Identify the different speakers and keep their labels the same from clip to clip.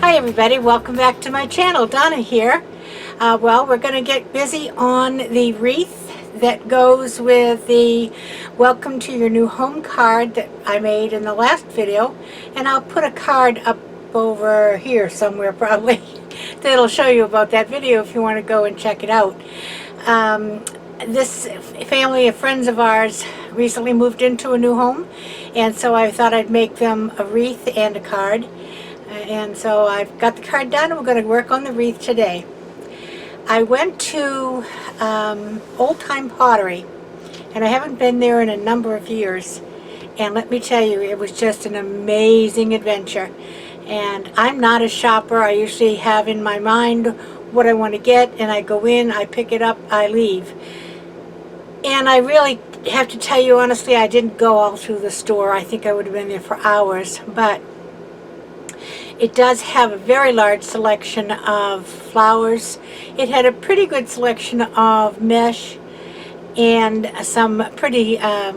Speaker 1: Hi everybody, welcome back to my channel. Donna here. Well, we're going to get busy on the wreath that goes with the welcome to your new home card that I made in the last video, and I'll put a card up over here somewhere probably that'll show you about that video if you want to go and check it out. This family of friends of ours recently moved into a new home, and so I thought I'd make them a wreath and a card. And so I've got the card done and we're going to work on the wreath today. I went to Old Time Pottery, and I haven't been there in a number of years, and let me tell you, it was just an amazing adventure. And I'm not a shopper. I usually have in my mind what I want to get, and I go in, I pick it up, I leave. And I really have to tell you honestly, I didn't go all through the store. I think I would have been there for hours, but it does have a very large selection of flowers. It had a pretty good selection of mesh and some pretty, quite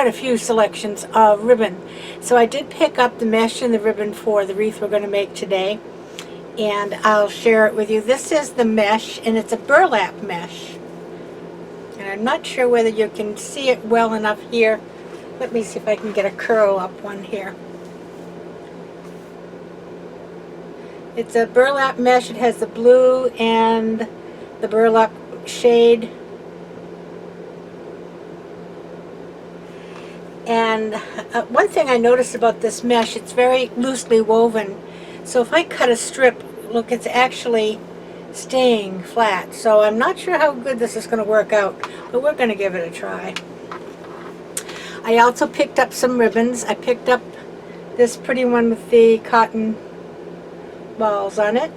Speaker 1: a few selections of ribbon. So I did pick up the mesh and the ribbon for the wreath we're going to make today, and I'll share it with you. This is the mesh, and it's a burlap mesh. And I'm not sure whether you can see it well enough here. Let me see if I can get a curl up one here. It's a burlap mesh. It has the blue and the burlap shade. And one thing I noticed about this mesh, it's very loosely woven. So if I cut a strip, look, it's actually staying flat. So I'm not sure how good this is going to work out, but we're going to give it a try. I also picked up some ribbons. I picked up this pretty one with the cotton balls on it.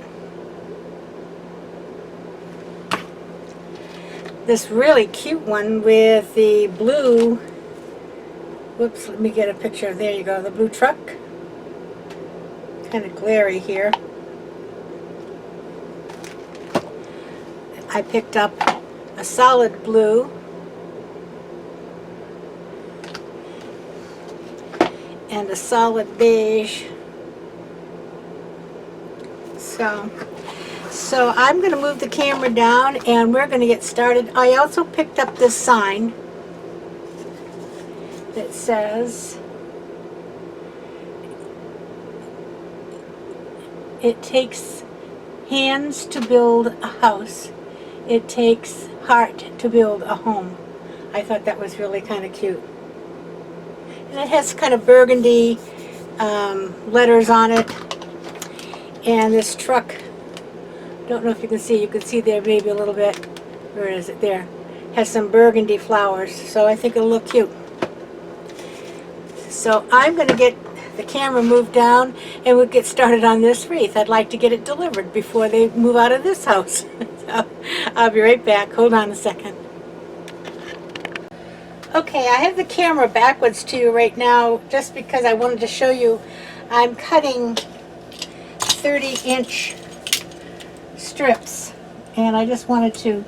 Speaker 1: This really cute one with the blue, whoops, let me get a picture. There you go, the blue truck. Kind of glary here. I picked up a solid blue and a solid beige. So I'm going to move the camera down and we're going to get started. I also picked up this sign that says, "It takes hands to build a house. It takes heart to build a home." I thought that was really kind of cute. And it has kind of burgundy letters on it. And this truck, don't know if you can see there maybe a little bit, where is it there, has some burgundy flowers, so I think it'll look cute. So I'm going to get the camera moved down and we'll get started on this wreath. I'd like to get it delivered before they move out of this house. So I'll be right back. Hold on a second. Okay, I have the camera backwards to you right now just because I wanted to show you I'm cutting 30-inch strips, and I just wanted to,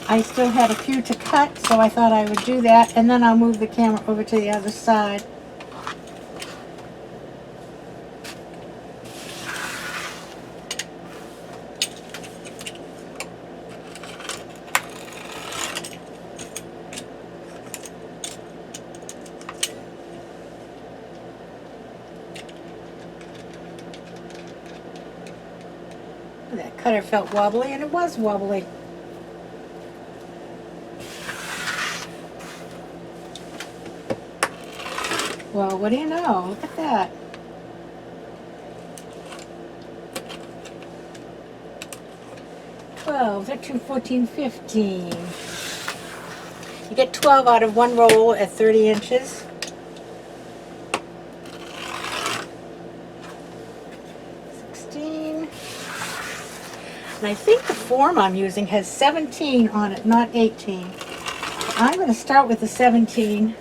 Speaker 1: I still had a few to cut, so I thought I would do that, and then I'll move the camera over to the other side. That cutter felt wobbly, and it was wobbly. Well, what do you know? Look at that. $12, 13, 14, 15. You get 12 out of one roll at 30 inches. And I think the form I'm using has 17 on it, not 18. I'm going to start with the 17,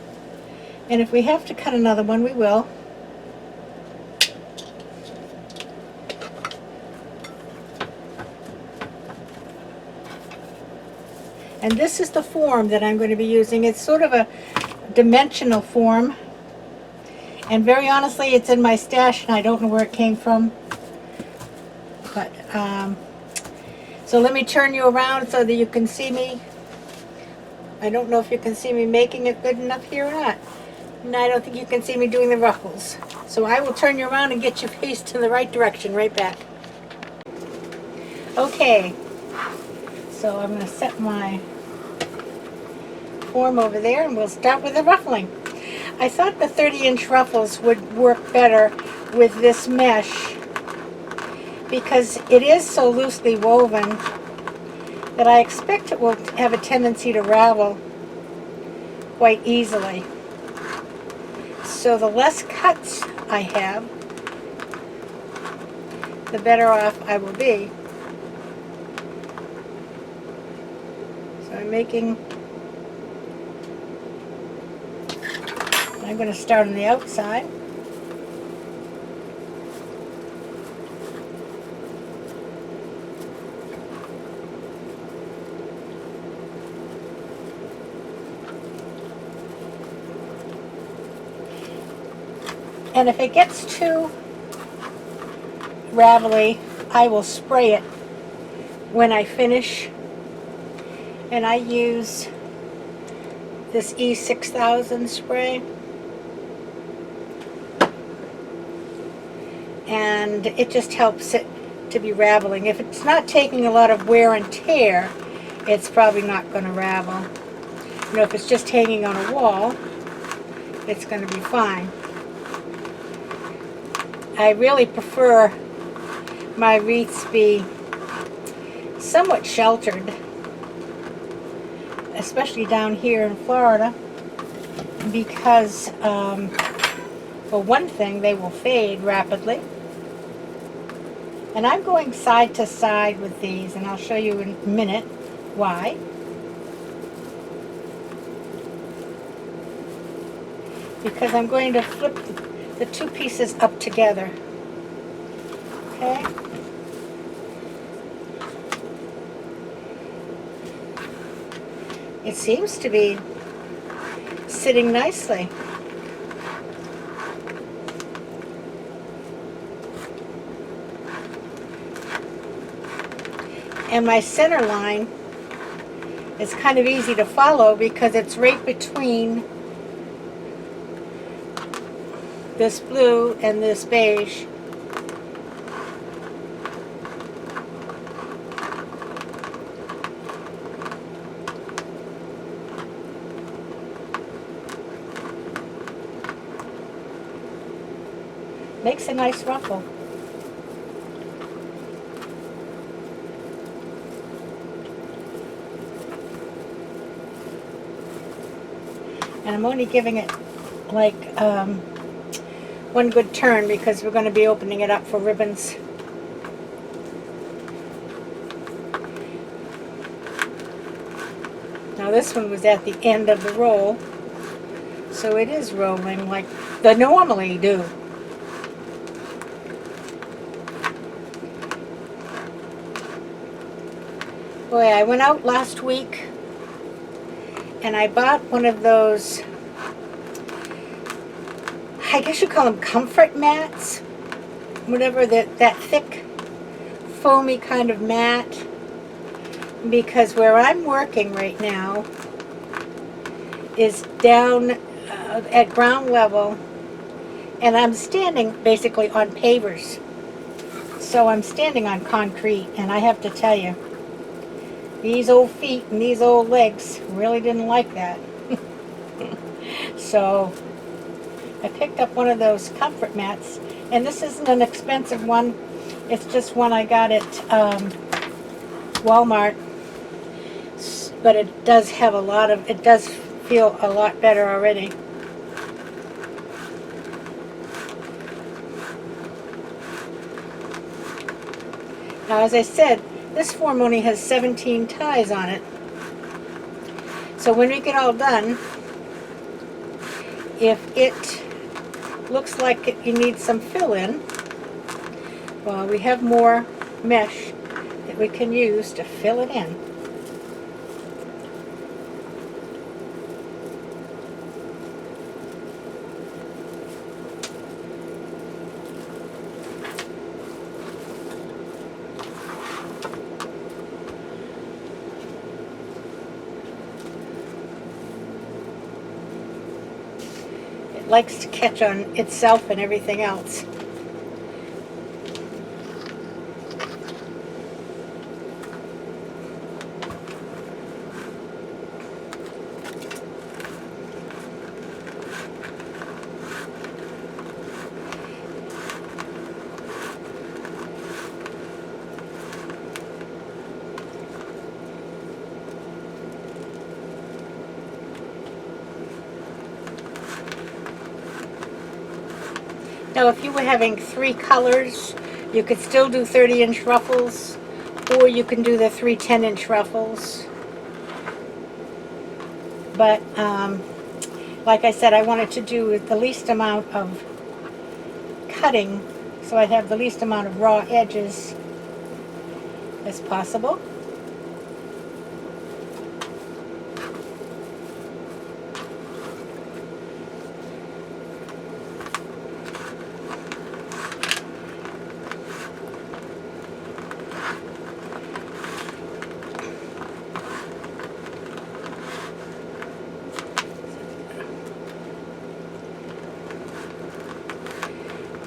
Speaker 1: and if we have to cut another one, we will. And this is the form that I'm going to be using. It's sort of a dimensional form, And very honestly, it's in my stash and I don't know where it came from. But, so let me turn you around so that you can see me. I don't know if you can see me making it good enough here or not. And I don't think you can see me doing the ruffles. So I will turn you around and get you faced in the right direction, right back. Okay, so I'm going to set my form over there and we'll start with the ruffling. I thought the 30-inch ruffles would work better with this mesh because it is so loosely woven that I expect it will have a tendency to ravel quite easily. So the less cuts I have, the better off I will be. So I'm going to start on the outside. And if it gets too ravelly, I will spray it when I finish. And I use this E6000 spray. And it just helps it to be raveling. If it's not taking a lot of wear and tear, it's probably not going to ravel. You know, if it's just hanging on a wall, it's going to be fine. I really prefer my wreaths be somewhat sheltered, especially down here in Florida, because for one thing, they will fade rapidly. And I'm going side to side with these, and I'll show you in a minute why. Because I'm going to flip the two pieces up together. Okay? It seems to be sitting nicely. And my center line is kind of easy to follow because it's right between this blue and this beige. Makes a nice ruffle. And I'm only giving it like one good turn because we're going to be opening it up for ribbons. Now this one was at the end of the roll, so it is rolling like they normally do. Boy, I went out last week and I bought one of those, I guess you call them comfort mats, whatever, that thick foamy kind of mat, because where I'm working right now is down at ground level and I'm standing basically on pavers. So I'm standing on concrete, and I have to tell you, these old feet and these old legs really didn't like that. So I picked up one of those comfort mats, and this isn't an expensive one. It's just one I got at Walmart, but it does have it does feel a lot better already. Now, as I said, this form only has 17 ties on it. So when we get all done, if it looks like you need some fill-in, well, we have more mesh that we can use to fill it in. likes to catch on itself and everything else. Now, if you were having 3 colors, you could still do 30-inch ruffles, or you can do the 3 10-inch ruffles. But, like I said, I wanted to do the least amount of cutting, so I'd have the least amount of raw edges as possible.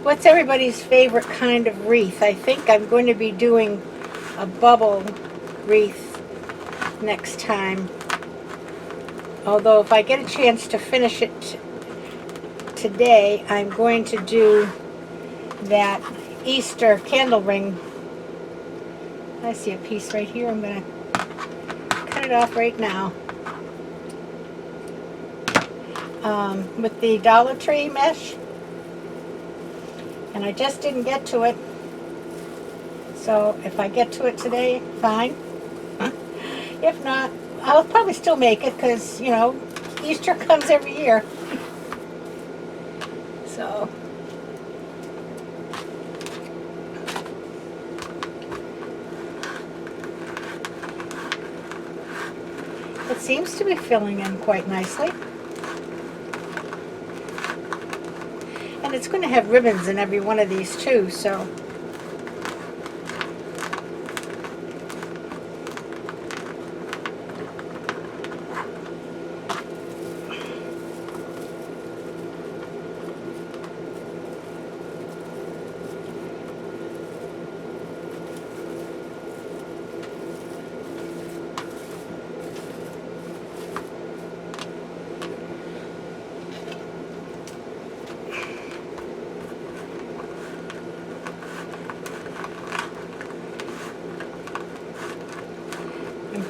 Speaker 1: What's everybody's favorite kind of wreath? I think I'm going to be doing a bubble wreath next time. Although if I get a chance to finish it today, I'm going to do that Easter candle ring. I see a piece right here. I'm going to cut it off right now. With the Dollar Tree mesh. And I just didn't get to it. So if I get to it today, fine. If not, I'll probably still make it because, you know, Easter comes every year. So. It seems to be filling in quite nicely. And it's going to have ribbons in every one of these too, so.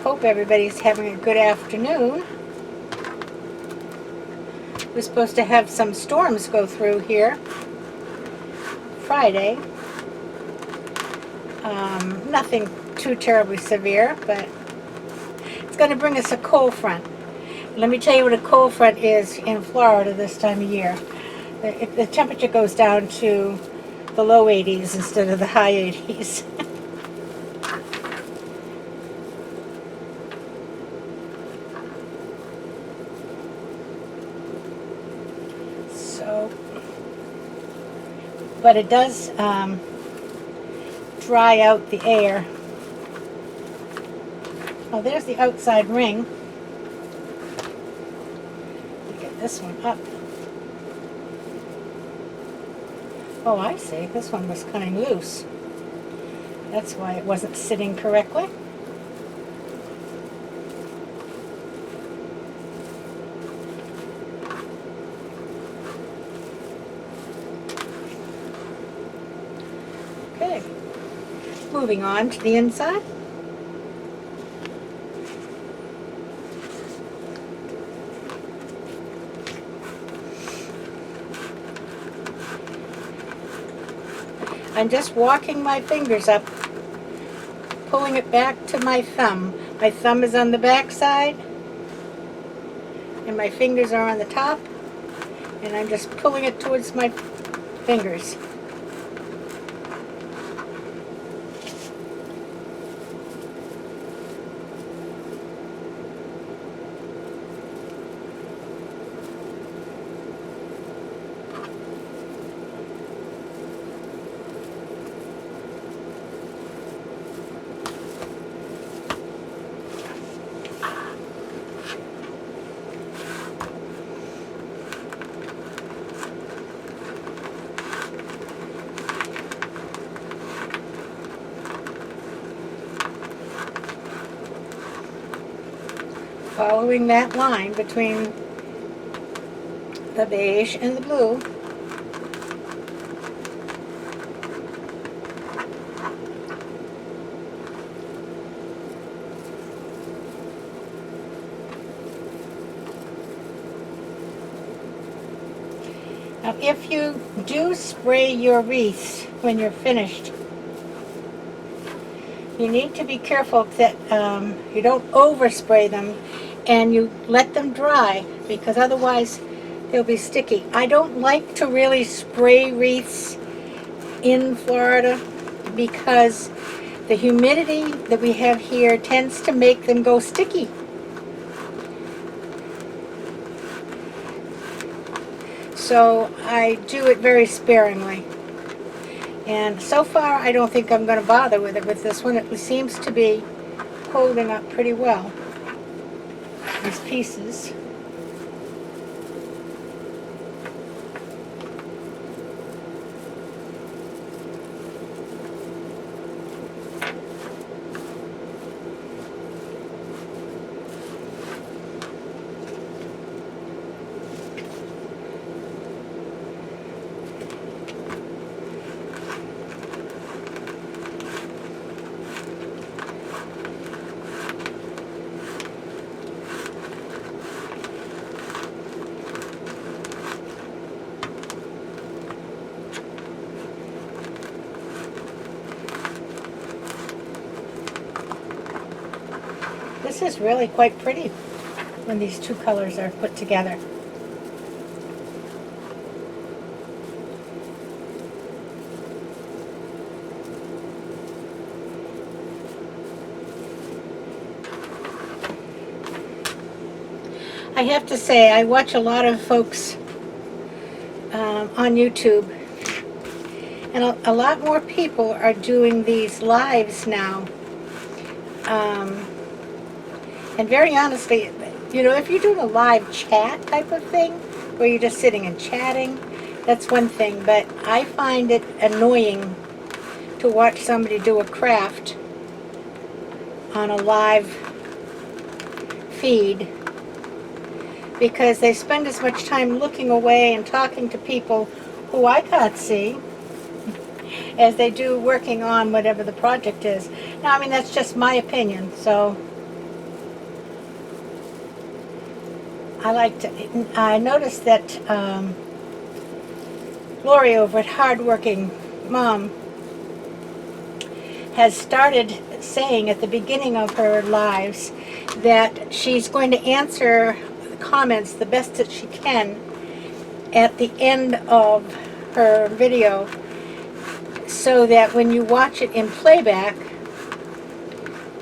Speaker 1: Hope everybody's having a good afternoon. We're supposed to have some storms go through here Friday. Nothing too terribly severe, but it's going to bring us a cold front. Let me tell you what a cold front is in Florida this time of year. The temperature goes down to the low 80s instead of the high 80s. But it does dry out the air. Oh, there's the outside ring. Get this one up. Oh, I see. This one was kind of loose. That's why it wasn't sitting correctly. Okay, moving on to the inside. I'm just walking my fingers up, pulling it back to my thumb. My thumb is on the back side, and my fingers are on the top, and I'm just pulling it towards my fingers. following that line between the beige and the blue. Now, if you do spray your wreaths when you're finished, you need to be careful that you don't overspray them and you let them dry, because otherwise they'll be sticky. I don't like to really spray wreaths in Florida because the humidity that we have here tends to make them go sticky. So I do it very sparingly. And so far I don't think I'm going to bother with it with this one. It seems to be holding up pretty well, these pieces. This is really quite pretty when these two colors are put together. I have to say, I watch a lot of folks on YouTube, and a lot more people are doing these lives now. And very honestly, you know, if you're doing a live chat type of thing, where you're just sitting and chatting, that's one thing. But I find it annoying to watch somebody do a craft on a live feed, because they spend as much time looking away and talking to people who I can't see as they do working on whatever the project is. Now, I mean, that's just my opinion, so I noticed that Lori over at Hardworking Mom has started saying at the beginning of her lives that she's going to answer comments the best that she can at the end of her video, so that when you watch it in playback,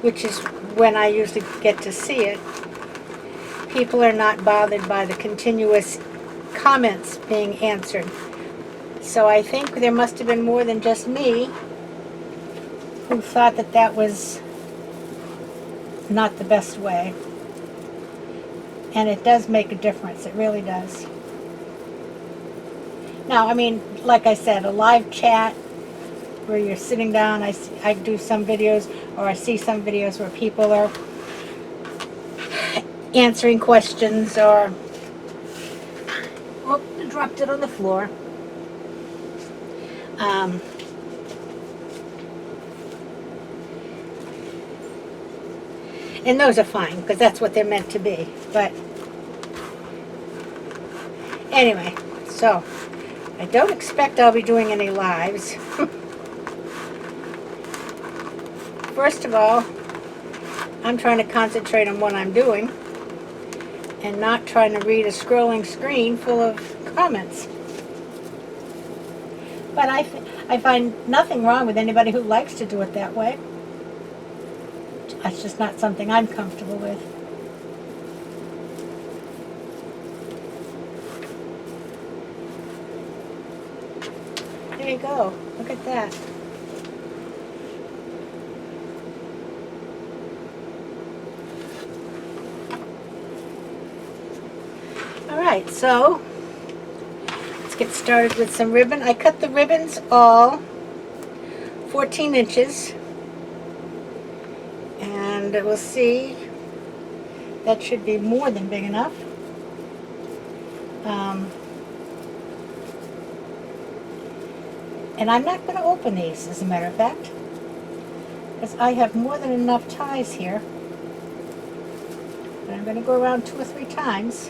Speaker 1: which is when I usually get to see it, people are not bothered by the continuous comments being answered. So I think there must have been more than just me who thought that that was not the best way. And it does make a difference. It really does. Now, I mean, like I said, a live chat where you're sitting down, I do some videos, or I see some videos where people are answering questions, or oh, I dropped it on the floor. And those are fine, because that's what they're meant to be. But anyway, so I don't expect I'll be doing any lives. First of all, I'm trying to concentrate on what I'm doing and not trying to read a scrolling screen full of comments. But I find nothing wrong with anybody who likes to do it that way. That's just not something I'm comfortable with. There you go. Look at that. Alright, so let's get started with some ribbon. I cut the ribbons all 14 inches. And we'll see That should be more than big enough. And I'm not going to open these, as a matter of fact, because I have more than enough ties here. And I'm going to go around 2 or 3 times.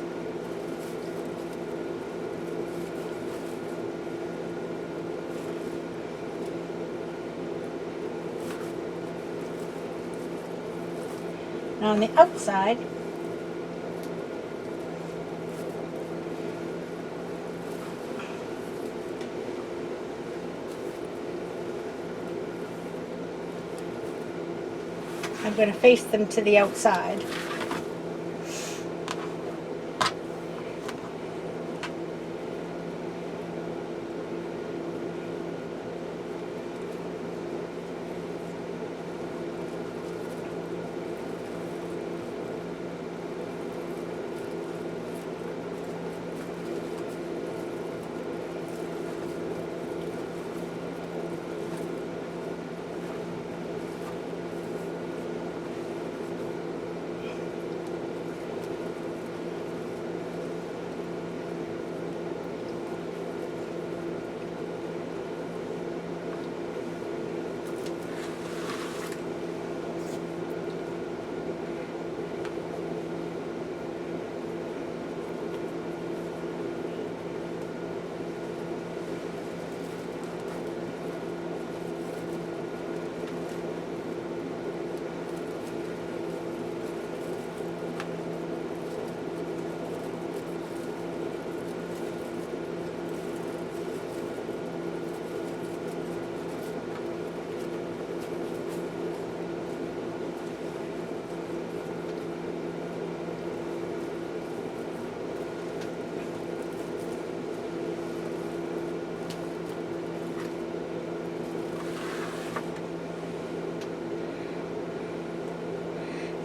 Speaker 1: And on the outside, I'm going to face them to the outside.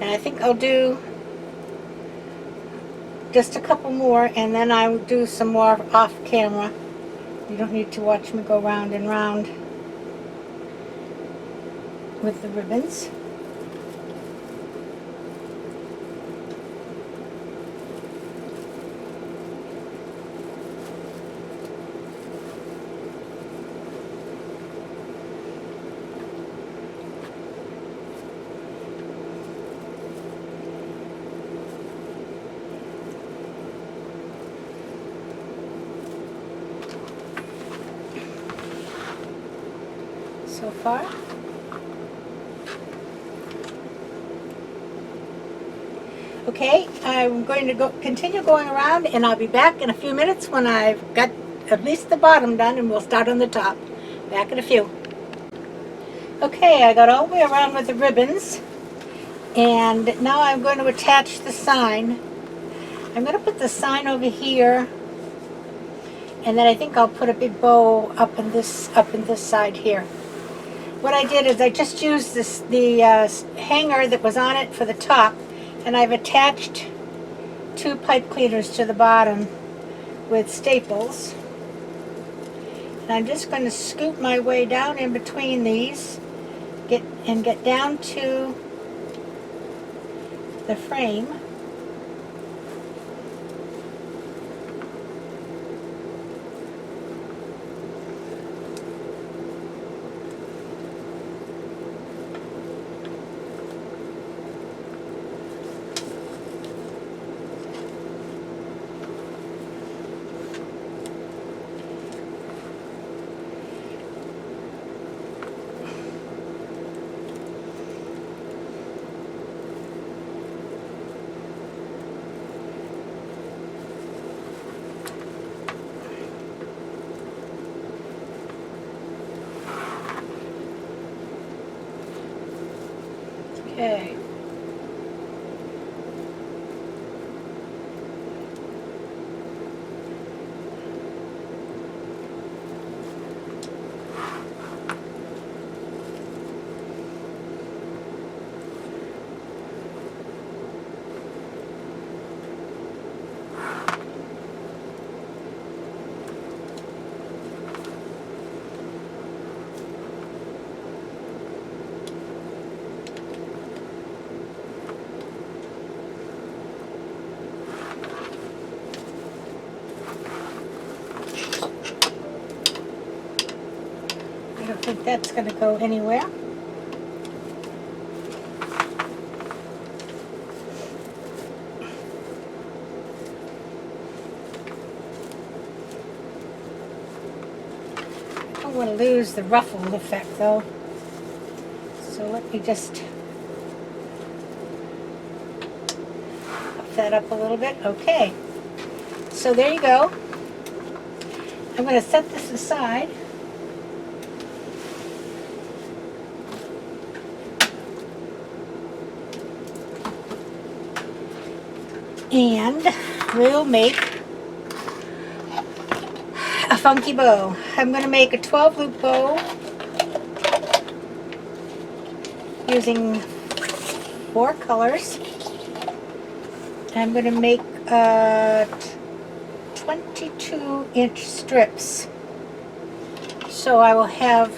Speaker 1: And I think I'll do just a couple more, and then I'll do some more off camera. You don't need to watch me go round and round with the ribbons. So far. Okay, I'm going to continue going around, and I'll be back in a few minutes when I've got at least the bottom done, and we'll start on the top. Back in a few. Okay, I got all the way around with the ribbons, and now I'm going to attach the sign. I'm going to put the sign over here, and then I think I'll put a big bow up in this side here. What I did is I just used the hanger that was on it for the top, and I've attached 2 pipe cleaners to the bottom with staples. And I'm just going to scoop my way down in between these, get down to the frame. Okay. think that's going to go anywhere. I don't want to lose the ruffle effect though. So let me just up that up a little bit. Okay. So there you go. I'm going to set this aside. And we'll make a funky bow. I'm going to make a 12 loop bow using 4 colors. I'm going to make 22-inch strips. So I will have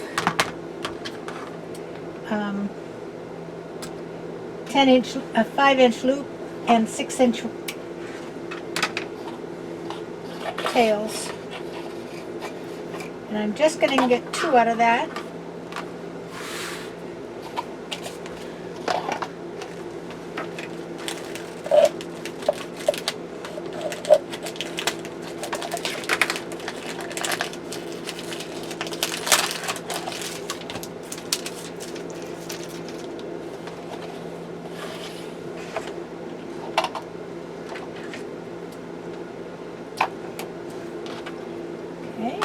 Speaker 1: 10-inch, a 5-inch loop and 6-inch tails. And I'm just going to get 2 out of that. Okay.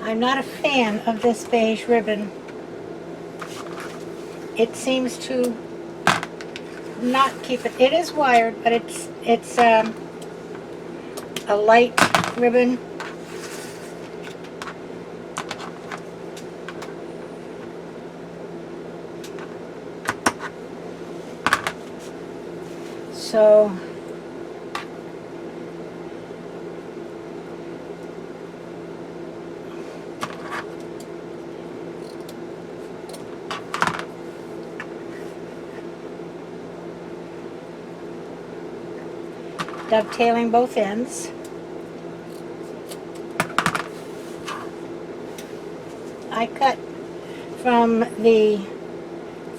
Speaker 1: I'm not a fan of this beige ribbon. It seems to not keep it. It is wired, but it's a light ribbon. So dovetailing both ends. I cut from the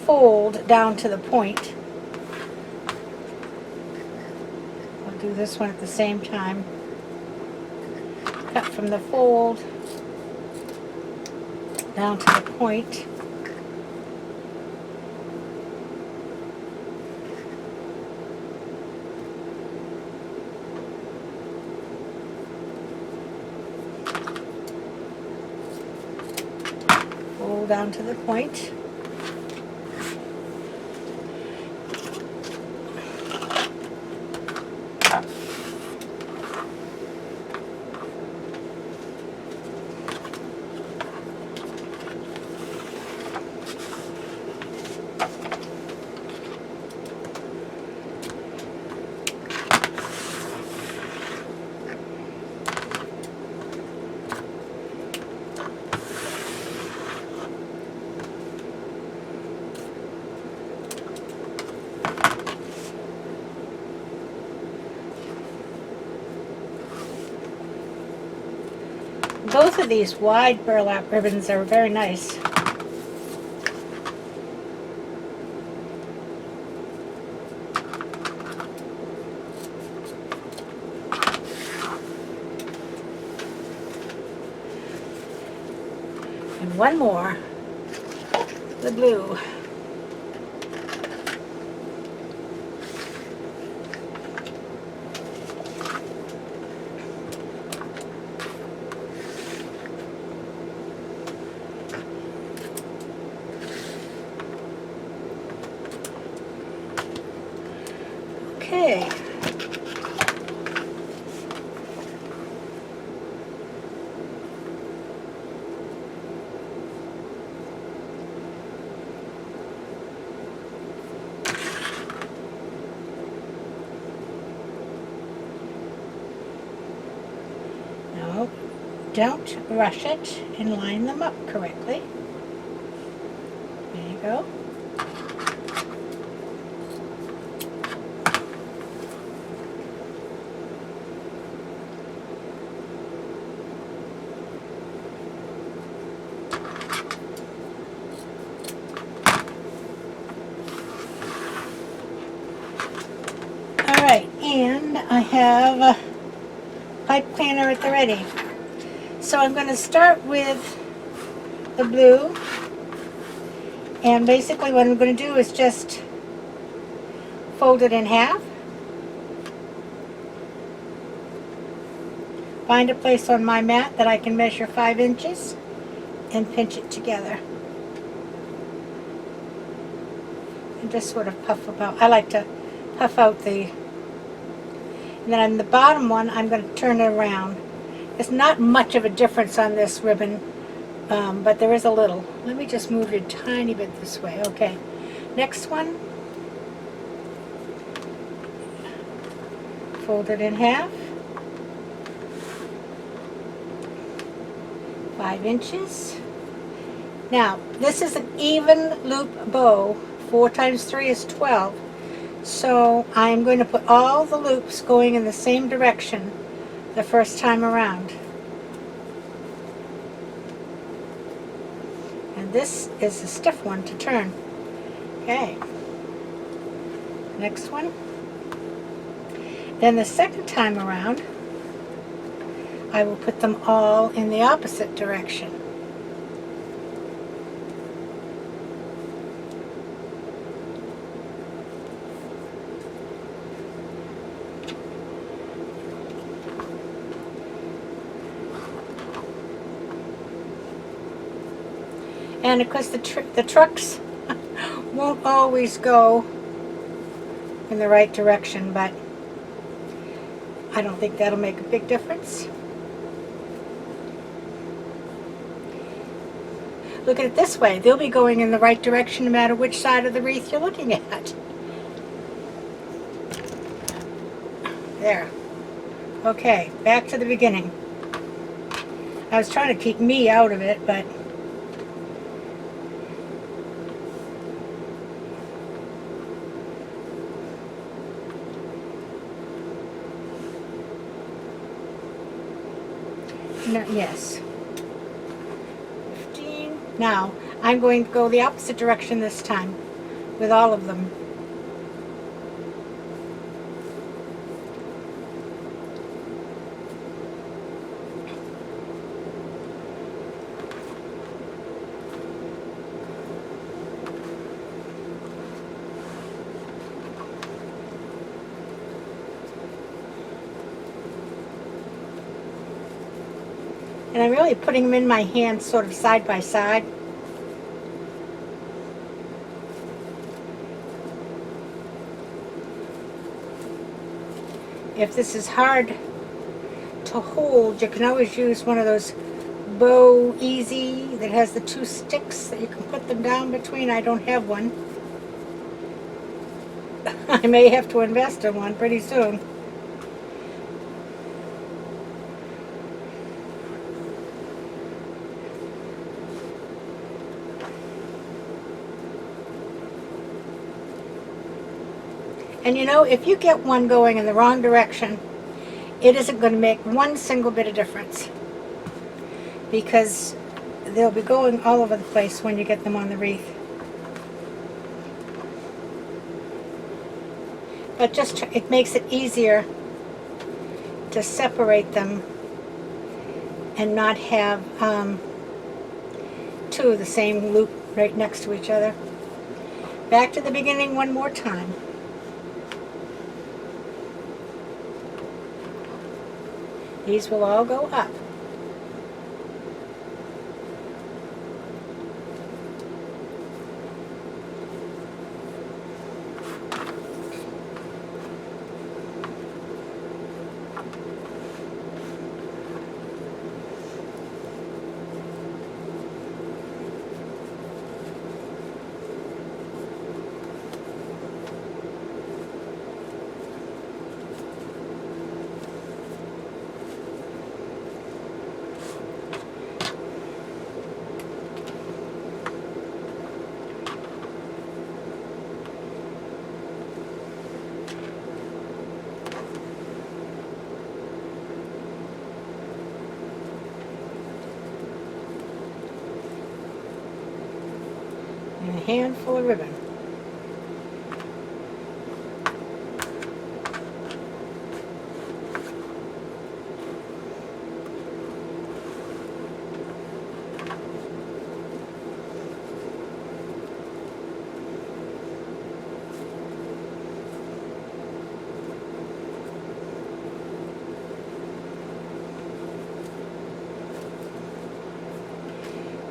Speaker 1: fold down to the point. I'll do this one at the same time. Cut from the fold down to the point. Fold down to the point. Both of these wide burlap ribbons are very nice. And one more, the blue. Okay. Now, don't rush it and line them up correctly. There you go. Alright, and I have a pipe cleaner at the ready. So I'm going to start with the blue, and basically what I'm going to do is just fold it in half, find a place on my mat that I can measure 5 inches, and pinch it together. And just sort of puff about. I like to puff out the, and then on the bottom one I'm going to turn it around. There's not much of a difference on this ribbon, but there is a little. Let me just move it a tiny bit this way. Okay, next one, fold it in half, 5 inches. Now this is an even loop bow. 4 times 3 is 12. So I'm going to put all the loops going in the same direction the first time around. And this is a stiff one to turn. Okay. Next one. Then the second time around, I will put them all in the opposite direction. And of course the trucks won't always go in the right direction, but I don't think that'll make a big difference. Look at it this way, they'll be going in the right direction no matter which side of the wreath you're looking at. There. Okay, back to the beginning. I was trying to keep me out of it, but no, yes. 15. Now, I'm going to go the opposite direction this time with all of them. And I'm really putting them in my hand sort of side by side. If this is hard to hold, you can always use one of those Bow Easy that has the 2 sticks that you can put them down between. I don't have one. I may have to invest in one pretty soon. And you know, if you get one going in the wrong direction, it isn't going to make one single bit of difference, because they'll be going all over the place when you get them on the wreath. But just it makes it easier to separate them and not have 2 of the same loop right next to each other. Back to the beginning one more time. These will all go up. and a handful of ribbon.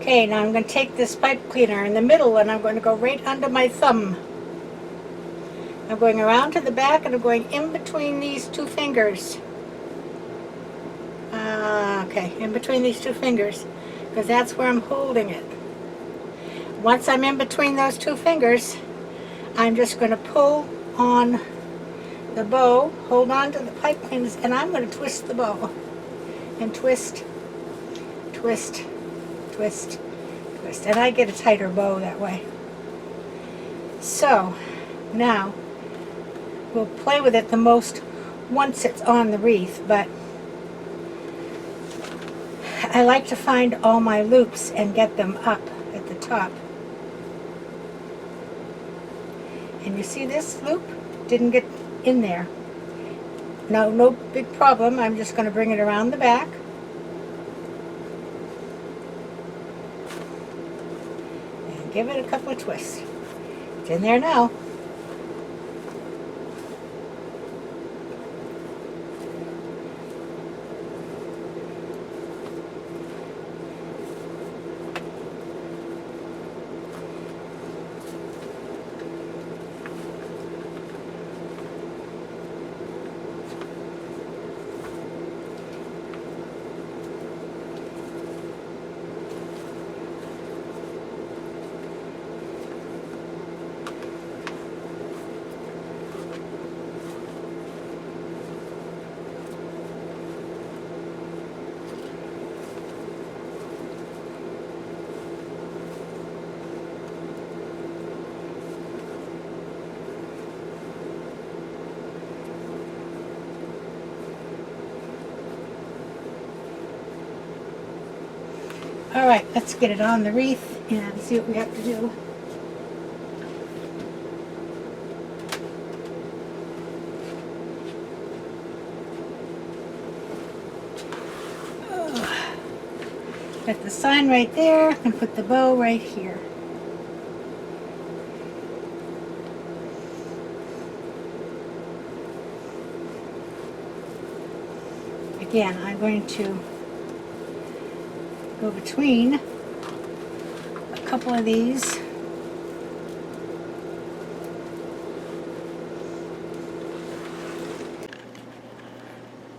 Speaker 1: Okay, now I'm going to take this pipe cleaner in the middle and I'm going to go right under my thumb. I'm going around to the back and I'm going in between these two fingers. Okay, in between these two fingers, because that's where I'm holding it. Once I'm in between those two fingers, I'm just going to pull on the bow, hold on to the pipe cleaners, and I'm going to twist the bow. And twist, twist, twist, twist. And I get a tighter bow that way. So, now, we'll play with it the most once it's on the wreath, but I like to find all my loops and get them up at the top. And you see this loop didn't get in there. No big problem. I'm just going to bring it around the back. And give it a couple of twists. It's in there now. Alright, let's get it on the wreath and see what we have to do. Got the sign right there, and put the bow right here. Again, I'm going to go between a couple of these.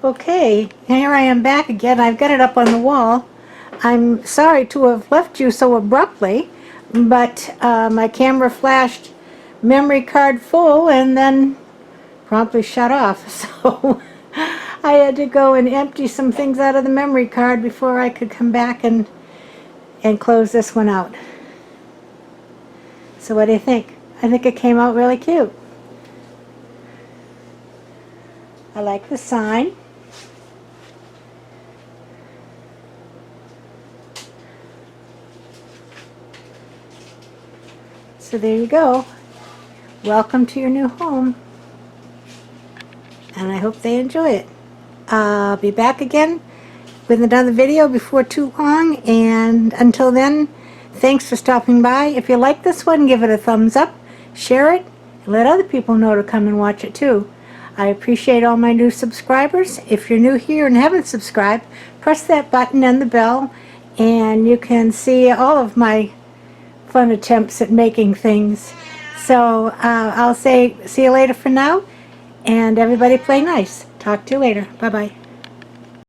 Speaker 1: Okay, here I am back again. I've got it up on the wall. I'm sorry to have left you so abruptly, but my camera flashed memory card full and then promptly shut off. So I had to go and empty some things out of the memory card before I could come back and close this one out. So what do you think? I think it came out really cute. I like the sign. So there you go. Welcome to your new home. And I hope they enjoy it. I'll be back again with another video before too long. And until then, thanks for stopping by. If you like this one, give it a thumbs up, share it, and let other people know to come and watch it too. I appreciate all my new subscribers. If you're new here and haven't subscribed, press that button and the bell, and you can see all of my fun attempts at making things. So I'll say see you later for now, and everybody play nice. Talk to you later. Bye-bye.